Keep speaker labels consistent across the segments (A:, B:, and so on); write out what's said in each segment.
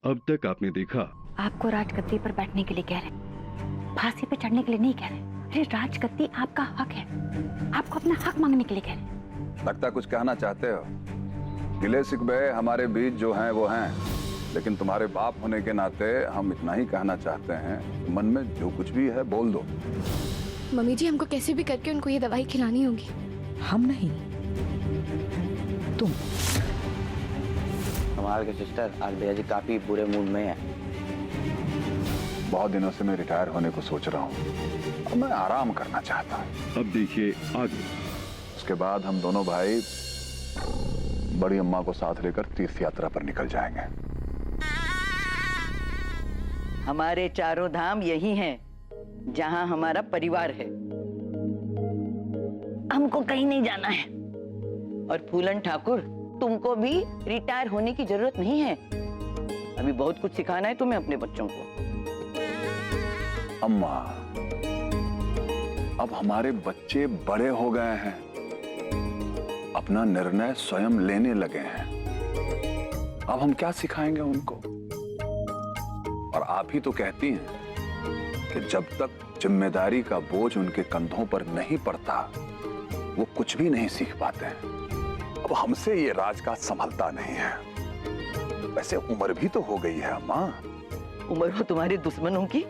A: अब तक आपने देखा।
B: आपको राजगद्दी पर बैठने के लिए कह रहे, फांसी पे चढ़ने के लिए नहीं कह रहे। अरे राजगद्दी आपका हक है, आपको अपना हक मांगने के लिए कह रहे।
C: लगता कुछ कहना चाहते हो। गिले शिकवे हमारे बीच जो हैं वो हैं, लेकिन तुम्हारे बाप होने के नाते हम इतना ही कहना चाहते हैं, मन में जो कुछ भी है बोल दो।
D: मम्मी जी, हमको कैसे भी करके उनको ये दवाई खिलानी होगी।
E: हम नहीं, तुम।
F: कमाल के सिस्टर, आज भैया जी काफी बुरे मूड में है।
C: बहुत दिनों से मैं रिटायर होने को सोच रहा हूँ, अब मैं आराम करना चाहता हूँ।
A: अब देखिए आगे।
C: उसके बाद हम दोनों भाई बड़ी अम्मा को साथ लेकर तीर्थ यात्रा पर निकल जाएंगे।
G: हमारे चारों धाम यही हैं, जहां हमारा परिवार है। हमको कहीं नहीं जाना है। और फूलन ठाकुर, तुमको भी रिटायर होने की जरूरत नहीं है। अभी बहुत कुछ सिखाना है तुम्हें अपने बच्चों को।
C: अम्मा, अब हमारे बच्चे बड़े हो गए हैं, अपना निर्णय स्वयं लेने लगे हैं। अब हम क्या सिखाएंगे उनको? और आप ही तो कहती हैं कि जब तक जिम्मेदारी का बोझ उनके कंधों पर नहीं पड़ता, वो कुछ भी नहीं सीख पाते हैं। अब हमसे ये राजकाज संभलता नहीं है। वैसे उम्र भी तो हो गई है अम्मा।
G: उम्र हो तुम्हारे दुश्मनों की?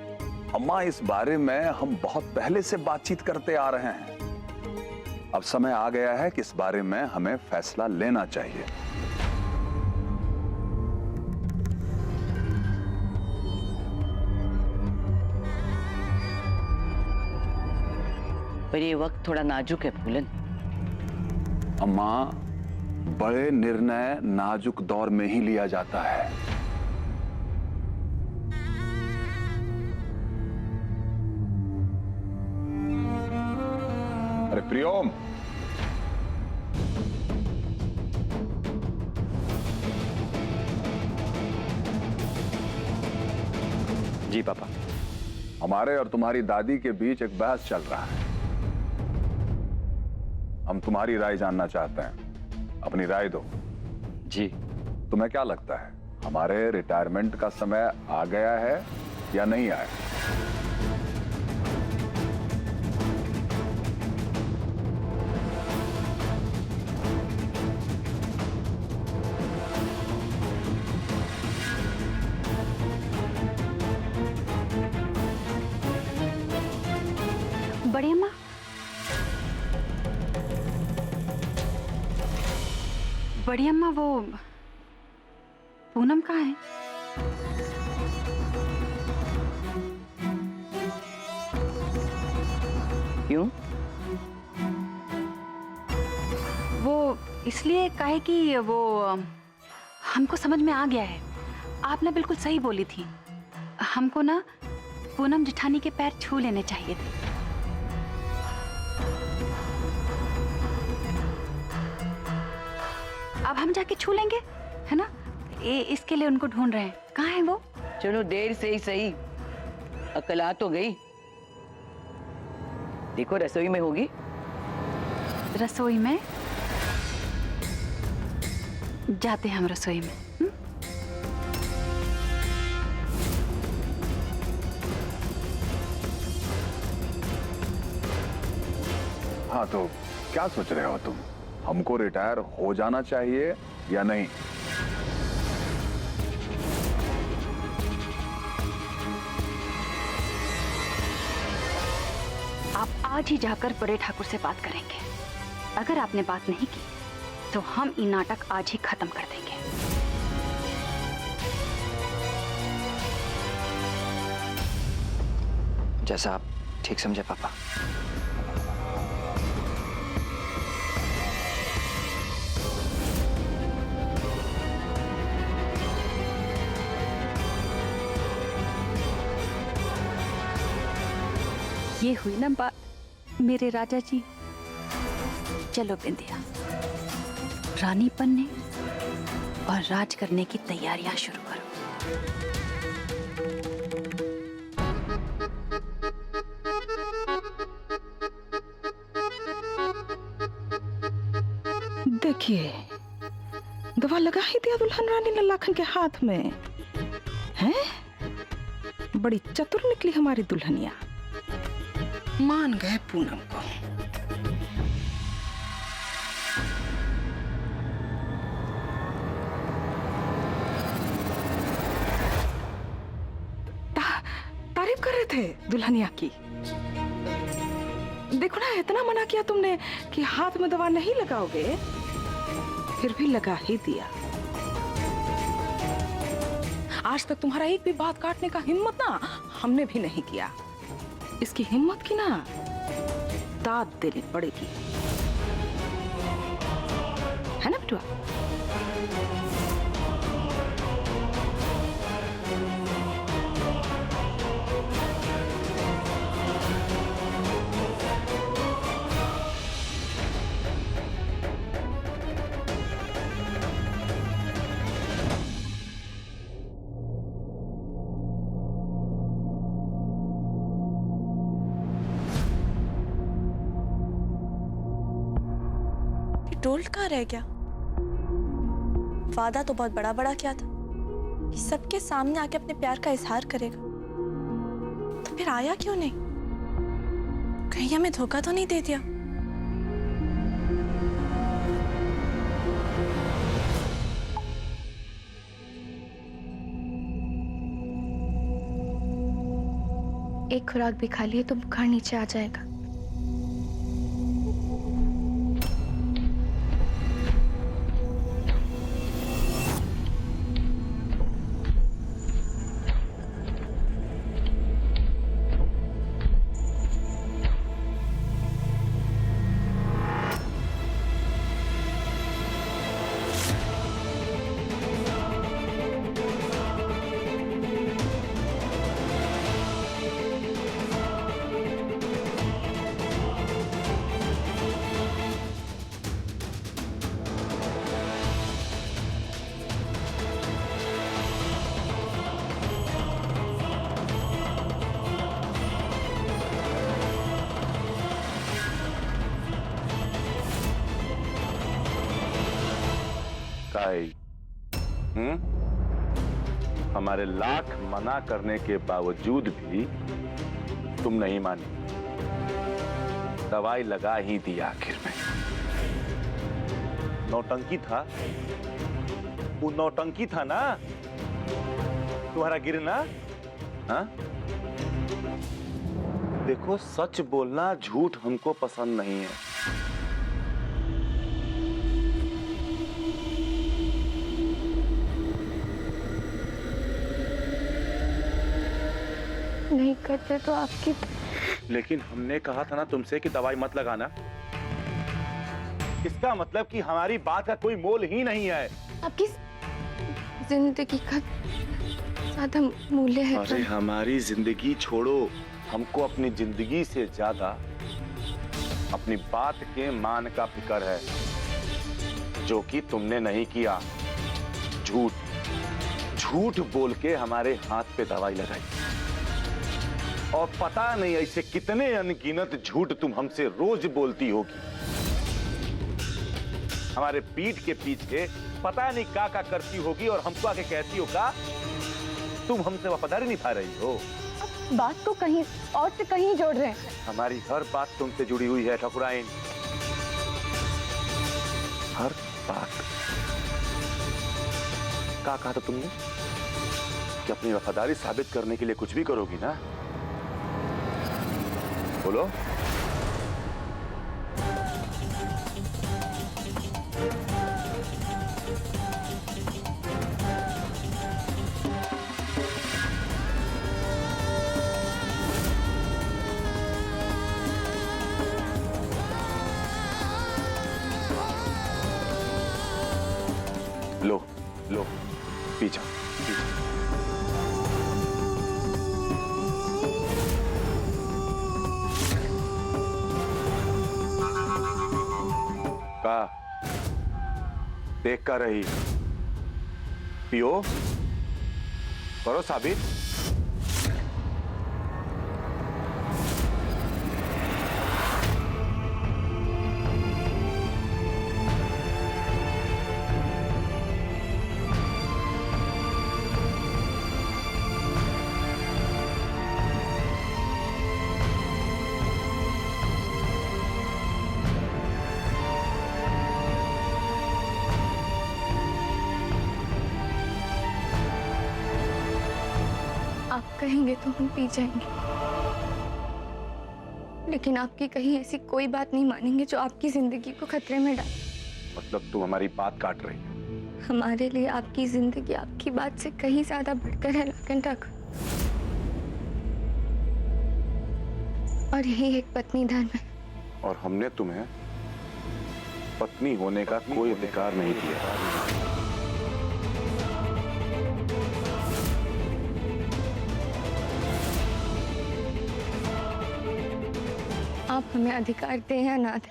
C: अम्मा, इस बारे में हम बहुत पहले से बातचीत करते आ रहे हैं। अब समय आ गया है कि इस बारे में हमें फैसला लेना चाहिए।
G: पर ये वक्त थोड़ा नाजुक है फूलन।
C: अम्मा, बड़े निर्णय नाजुक दौर में ही लिया जाता है। अरे प्रियोम,
F: जी पापा।
C: हमारे और तुम्हारी दादी के बीच एक बहस चल रहा है। हम तुम्हारी राय जानना चाहते हैं। अपनी राय दो।
F: जी।
C: तुम्हें क्या लगता है, हमारे रिटायरमेंट का समय आ गया है या नहीं आया?
B: बड़ी अम्मा, बड़ी अम्मा, वो पूनम कहाँ है?
G: क्यों?
B: वो इसलिए काहे कि वो हमको समझ में आ गया है। आपने बिल्कुल सही बोली थी। हमको ना पूनम जेठानी के पैर छू लेने चाहिए थे। अब हम जाके छू लेंगे, है ना? इसके लिए उनको ढूंढ रहे हैं। कहाँ है वो?
G: चलो देर से ही सही, अकल आ तो गई। देखो रसोई में होगी।
B: रसोई में? जाते हैं हम रसोई में।
C: हाँ, तो क्या सोच रहे हो तुम? हमको रिटायर हो जाना चाहिए या नहीं?
B: आप आज ही जाकर बड़े ठाकुर से बात करेंगे। अगर आपने बात नहीं की तो हम ये नाटक आज ही खत्म कर देंगे।
F: जैसा आप ठीक समझे पापा।
B: ये हुई ना बात मेरे राजा जी। चलो बिंदिया, रानी बनने और राज करने की तैयारियां शुरू करो।
E: देखिए, दवा लगा ही दिया दुल्हन रानी लल्लाखन के हाथ में। हैं? बड़ी चतुर निकली हमारी दुल्हनिया। मान गए पूनम को। तारीफ कर रहे थे दुल्हनिया की। देखो ना, इतना मना किया तुमने कि हाथ में दवा नहीं लगाओगे, फिर भी लगा ही दिया। आज तक तुम्हारा एक भी बात काटने का हिम्मत ना हमने भी नहीं किया। इसकी हिम्मत की ना दाद देनी पड़ेगी, है ना बिटुआ?
H: टोल्ड कहाँ रह गया? वादा तो बहुत बड़ा बड़ा किया था कि सबके सामने आके अपने प्यार का इजहार करेगा, तो फिर आया क्यों नहीं? कहीं हमें धोखा तो नहीं दे दिया?
D: एक खुराक भी खा लिए तो बुखार नीचे आ जाएगा।
C: काई, हमारे लाख मना करने के बावजूद भी तुम नहीं मानी, दवाई लगा ही दी आखिर में। नौटंकी था, वो नौटंकी था ना तुम्हारा गिरना। हाँ, देखो सच बोलना झूठ हमको पसंद नहीं है।
D: नहीं करते तो आपकी।
C: लेकिन हमने कहा था ना तुमसे कि दवाई मत लगाना। इसका मतलब कि हमारी बात का कोई मोल ही नहीं है।
D: आपकी जिंदगी का ज्यादा मूल्य है।
C: अरे हमारी जिंदगी छोड़ो, हमको अपनी जिंदगी से ज्यादा अपनी बात के मान का फिक्र है, जो कि तुमने नहीं किया। झूठ बोल के हमारे हाथ पे दवाई लगाई, और पता नहीं ऐसे कितने अनगिनत झूठ तुम हमसे रोज बोलती होगी। हमारे पीठ के पीछे पता नहीं क्या करती होगी, और हमको आके कहती होगा तुम हमसे वफादारी निभा रही हो।
D: बात को कहीं और से कहीं जोड़ रहे हैं।
C: हमारी हर बात तुमसे जुड़ी हुई है ठाकुराइन, हर बात। क्या कहा था तुमने कि अपनी वफादारी साबित करने के लिए कुछ भी करोगी ना? बोलो। लो लो, पी जाओ, पी जाओ। का देख कर रही, पियो, करो साबित।
D: आप कहेंगे तो हम पी जाएंगे, लेकिन आपकी कहीं ऐसी कोई बात नहीं मानेंगे जो आपकी जिंदगी को खतरे में डाले।
C: मतलब तू हमारी बात काट रही है?
D: हमारे लिए आपकी जिंदगी आपकी बात से कहीं ज्यादा बढ़कर है लखन ठाकुर, और यही एक पत्नी धर्म है।
C: और हमने तुम्हें पत्नी होने का कोई अधिकार नहीं दिया।
D: आप हमें अधिकार दें या ना दें,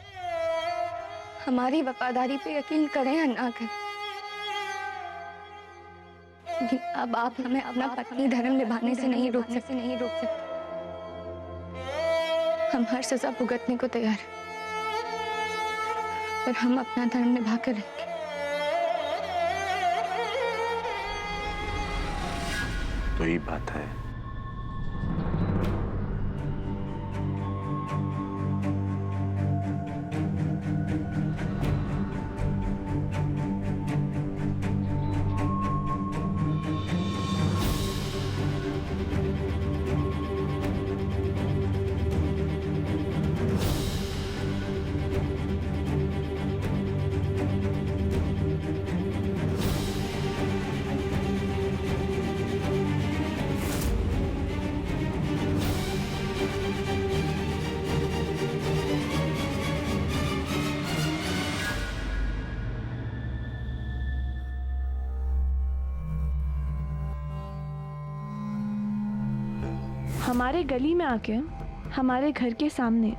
D: हमारी वफादारी पे यकीन करें या ना करें, लेकिन अब आप हमें अपना पत्नी धर्म निभाने से नहीं रोक सकते। हम हर सजा भुगतने को तैयार हैं, पर हम अपना धर्म निभा कर रहेंगे।
C: तो यही बात है।
I: हमारे गली में आके हमारे घर के सामने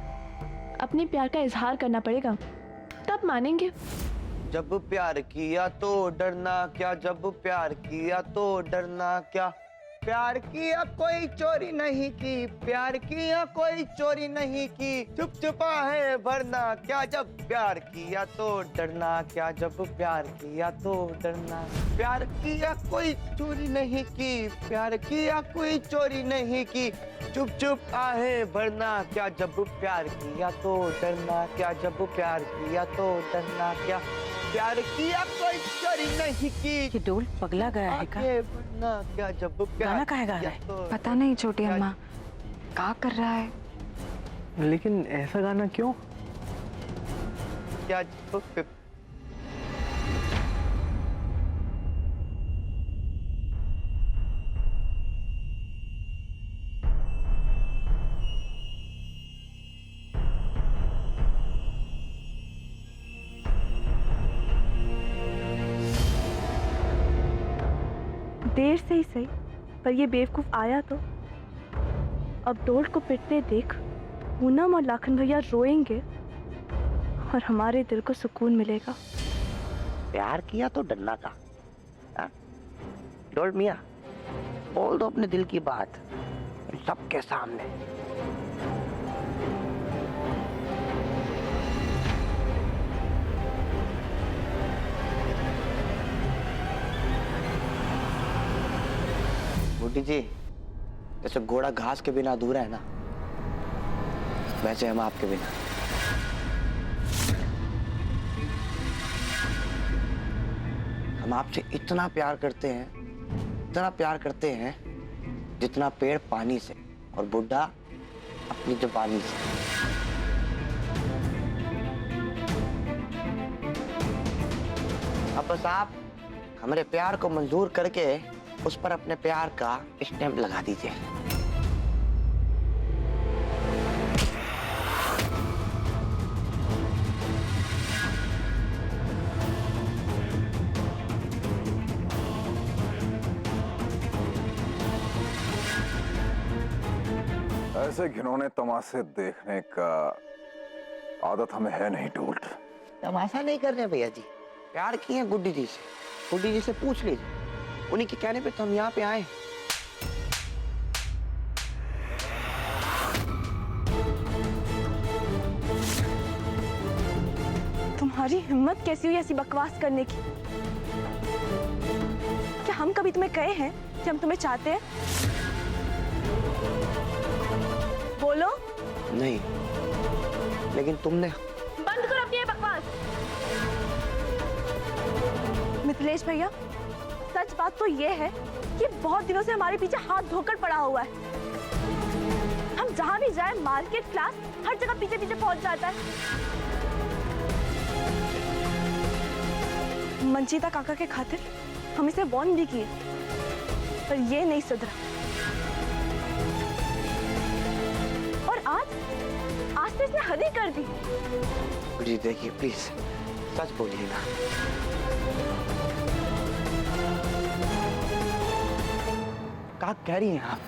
I: अपने प्यार का इजहार करना पड़ेगा, तब मानेंगे।
F: जब प्यार किया तो डरना क्या, जब प्यार किया तो डरना क्या, प्यार किया कोई चोरी नहीं की, प्यार किया कोई चोरी नहीं की, चुप चुपा है भरना क्या, जब प्यार किया तो डरना क्या, जब प्यार किया तो डरना, प्यार किया कोई चोरी नहीं की, प्यार किया कोई चोरी नहीं की, चुप चुप आहे भरना क्या, जब प्यार किया तो डरना क्या, जब प्यार किया तो डरना क्या, प्यार किया कोई चोरी नहीं की।
E: ये डोल पगला गया है का?
F: क्या जब
E: गाना काहे गा रहा है?
B: पता नहीं छोटी अम्मा क्या कर रहा है।
J: लेकिन ऐसा गाना क्यों?
F: क्या
I: देर से ही सही, पर ये बेवकूफ आया तो। अब डोल को पिटते देख पूनम और लाखन भैया रोएंगे और हमारे दिल को सुकून मिलेगा।
F: प्यार किया तो डरना का? डोल मियां, बोल दो अपने दिल की बात सबके सामने। बुड्ढी जी, जैसे घोड़ा घास के बिना अधूरा है ना, वैसे हम आपके बिना। हम आपसे इतना प्यार करते हैं, इतना प्यार करते हैं, जितना पेड़ पानी से और बुढ़ा अपनी जबानी से। अब बस आप हमारे प्यार को मंजूर करके उस पर अपने प्यार का स्टैंप लगा दीजिए।
C: ऐसे घिनौने तमाशे देखने का आदत हमें है नहीं डोल्ट।
F: तमाशा नहीं कर रहे भैया जी, प्यार किए हैं गुड्डी जी से। गुड्डी जी से पूछ लीजिए, उन्हीं के कहने पे तो हम यहाँ पे आए।
I: तुम्हारी हिम्मत कैसी हुई ऐसी बकवास करने की? क्या हम कभी तुम्हें कहे हैं कि हम तुम्हें चाहते हैं? बोलो।
F: नहीं, लेकिन तुमने।
I: बंद करो अपनी ये बकवास। मिथिलेश भैया, सच बात तो ये है ये बहुत दिनों से हमारे पीछे हाथ धोकर पड़ा हुआ है। हम जहां भी जाए, मार्केट, क्लास, हर जगह पीछे पीछे पहुंच जाता है। मंजीता काका के खातिर हम इसे वार्न भी किए, पर ये नहीं सुधरा। और आज तो इसने हद ही कर दी।
F: जी देखिए प्लीज सच बोलिए ना। क्या कह रही हैं आप?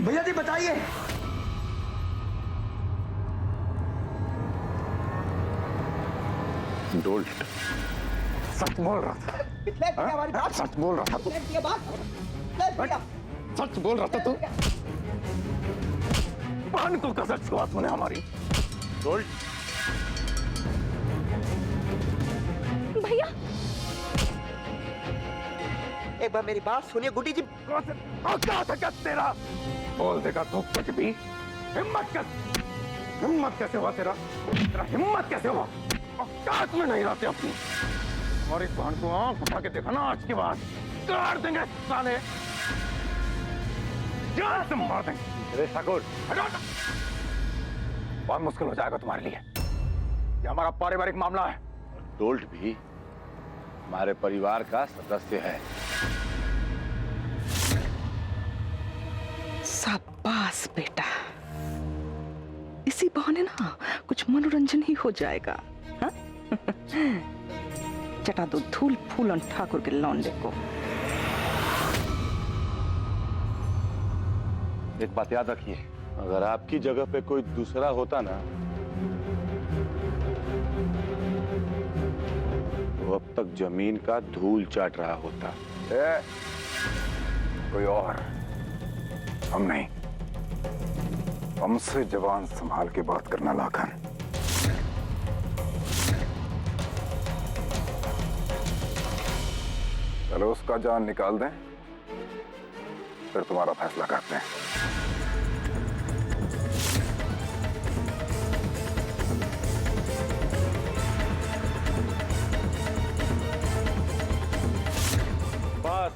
F: भैया जी बताइए।
C: डोल्ट सच बोल रहा था। सच बोल रहा था तू। सच बोल रहा था तू। बहन को कसर छुआ तूने हमारी। डोल्ट
I: भैया
F: एक बार मेरी बात सुनिए गुड्डी जी।
C: क्या था तेरा? बोल देगा तू कुछ भी? हिम्मत कैसे हुआ तेरा हिम्मत कैसे हुआ? औकात में नहीं रहते अपनी। और इस बहन को आंख उठा के देखा ना, आज के बाद काट देंगे साले, जान से मार देंगे। अरे ठाकुर बहुत मुश्किल हो जाएगा तुम्हारे लिए, ये हमारा पारिवारिक मामला है। डोल्ट भी हमारे परिवार का सदस्य है।
E: शाबाश बेटा, इसी बहाने ना कुछ मनोरंजन ही हो जाएगा। हाँ? चटा दो धूल फूलन ठाकुर के लौंडे को।
C: एक बात याद रखिए, अगर आपकी जगह पे कोई दूसरा होता ना, वो अब तक जमीन का धूल चाट रहा होता। कोई और, हम नहीं। हमसे जवान संभाल के बात करना लाखन। चलो उसका जान निकाल दें, फिर तुम्हारा फैसला करते हैं। बस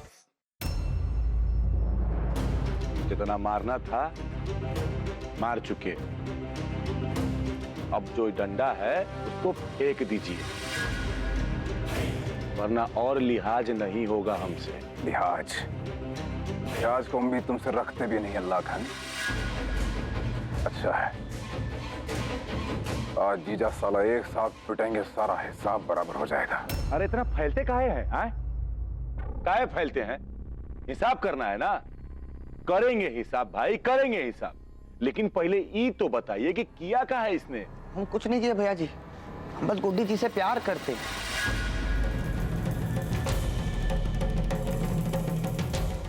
C: जितना मारना था मार चुके, अब जो डंडा है उसको फेंक दीजिए, वरना और लिहाज नहीं होगा हमसे। लिहाज को हम भी तुमसे रखते भी नहीं अल्लाह खान। अच्छा है, आज जीजा साला एक साथ पिटेंगे, सारा हिसाब बराबर हो जाएगा। अरे इतना फैलते काहे हैं? काहे फैलते हैं? हिसाब करना है ना, करेंगे हिसाब भाई, करेंगे हिसाब। लेकिन पहले ये तो बताइए कि किया क्या है इसने?
F: हम कुछ नहीं किए भैया जी, हम बस गुड्डी जी से प्यार करते हैं।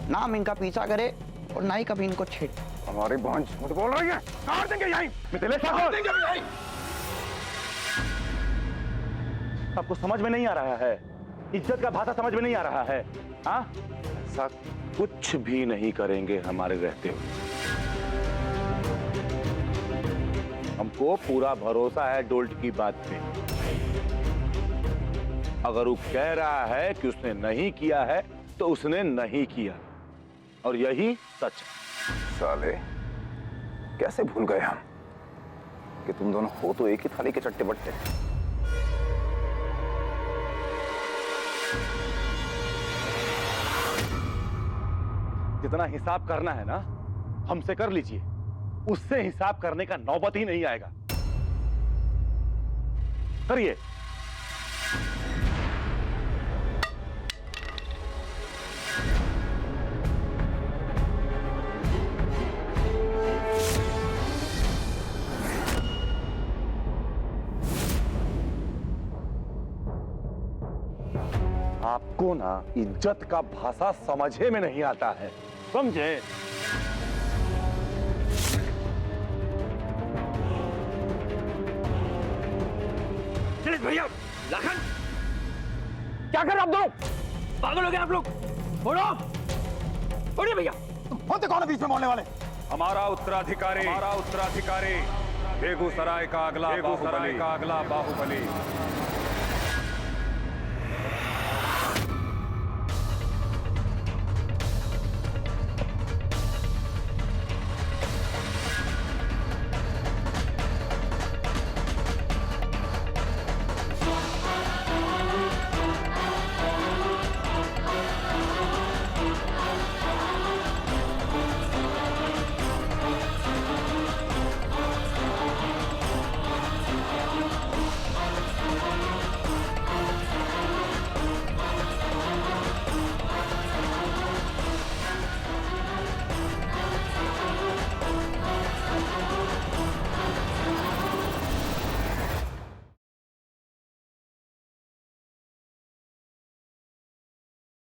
F: ना हम इनका पीछा करे और ना ही कभी इनको छेड़।
C: हमारी बहन झूठ बोल रही है, काट देंगे यहीं। काट देंगे यहीं। आपको समझ में नहीं आ रहा है? इज्जत का भाषा समझ में नहीं आ रहा है? हाँ, ऐसा कुछ भी नहीं करेंगे हमारे रहते हुए। हमको पूरा भरोसा है डोल्ट की बात पे। अगर वो कह रहा है कि उसने नहीं किया है तो उसने नहीं किया, और यही सच है। साले कैसे भूल गए हम कि तुम दोनों हो तो एक ही थाली के चट्टे बट्टे। जितना हिसाब करना है ना हमसे कर लीजिए, उससे हिसाब करने का नौबत ही नहीं आएगा। करिए।
K: आपको ना इज्जत का भाषा समझे में नहीं आता है, समझे?
L: भैया, लखन, क्या कर रहे आप दोनों? पागल हो गए आप लोग? बोलो, बोलिए भैया।
K: तुम होते कौन बीच में बोलने वाले?
C: हमारा उत्तराधिकारी बेगूसराय का अगला बाहुबली